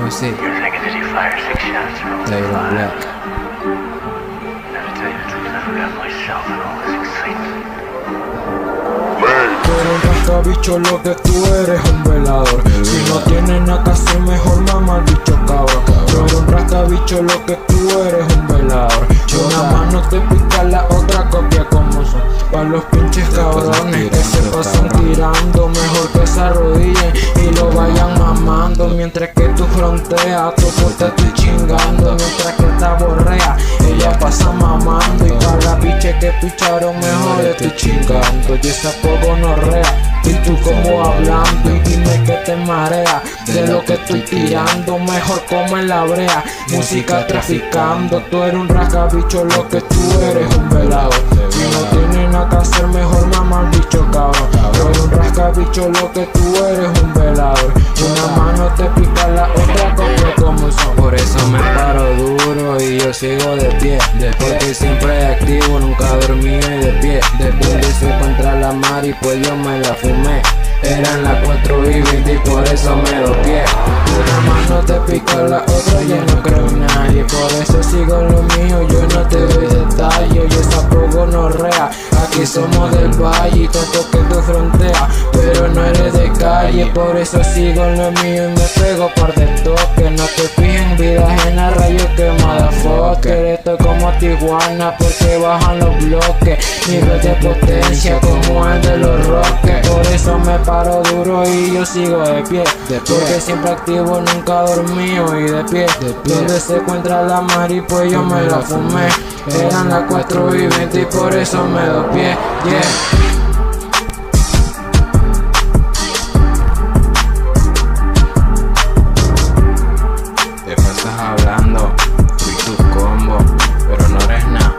Oh, sí. Tyron Black. Tú eres un rascabicho, lo que tú eres un velador. Si no tienes nada que hacer, mejor mamá bicho cabrón. Tú eres un rascabicho, lo que tú eres un velador. Una mano te pica, la otra copia como son. Pa' los pinches cabrones que se pasan tirando, mejor que se arrodillen y lo vayan mamando. Mientras que tú fronteas, tú te estoy chingando. Mientras que esta borrea, ella pasa mamando. Y para la biche que picharon, mejor estoy chingando. Y esa poco no rea, y tú como hablando. Y dime que te marea de lo que estoy tirando, mejor como en la brea. Música traficando, tú eres un rascabicho, lo que tú eres un velador. Si no tienes nada que hacer, mejor mamá el bicho cabrón. Tú eres un rascabicho, lo que tú eres un velador. Una mano te pica, la otra copia como son. Por eso me paro duro y yo sigo de pie. Porque siempre activo, nunca dormí y de pie. Después de contra la mar y pues yo me la fumé. Eran las 4:20 y por eso me dopié. Una mano te pica, la otra ya no creo en nadie. Por eso sigo lo mío, yo no te doy detalles. Yo tampoco no rea, aquí somos del valle y tanto que tú fronteas, pero no eres de calle. Por eso sigo lo mío y me pego par de toques. No te fijes en vida ajena, rayos que motherfucker. Estoy como Tijuana porque bajan los bloques. Nivel de potencia como el de los roques. Por eso me paro duro y yo sigo de pie. Porque siempre activo, nunca dormido y de pie. Donde se encuentra la mar y pues yo me la fumé. Eran las 4:20 y por eso me dopié. Yeah. Hablando, fui tu combo, pero no eres nada.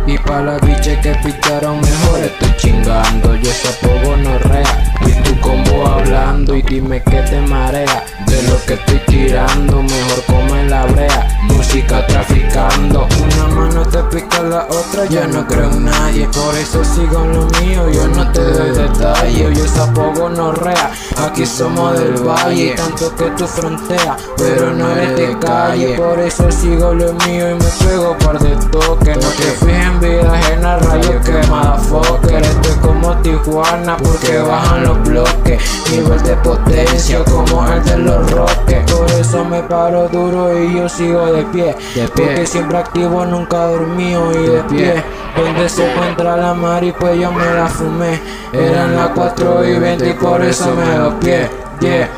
Y pa' la biche que picharon, mejor estoy chingando. Yo poco no rea, y tú combo hablando. Y dime que te marea de lo que estoy tirando, mejor como en la brea. Música traficando, una mano te pica, la otra ya no creo en nadie. Por eso sigo en lo mío, yo no te doy detalles. Yo tampoco no rea, aquí somos del valle. Tanto que tú fronteas, pero no eres de calle. Por eso sigo lo mío y me pego par de toques. No te fijes en vida ajena, rayos que motherfucker. Estoy como Tijuana porque bajan los bloques. Nivel de potencia como el de los roques. Por eso me paro duro y yo sigo de pie. Porque siempre activo, nunca dormido y de pie. Donde se encuentra la mar y pues yo me la fumé. Eran las 4:20 y por eso me dopié. Yeah.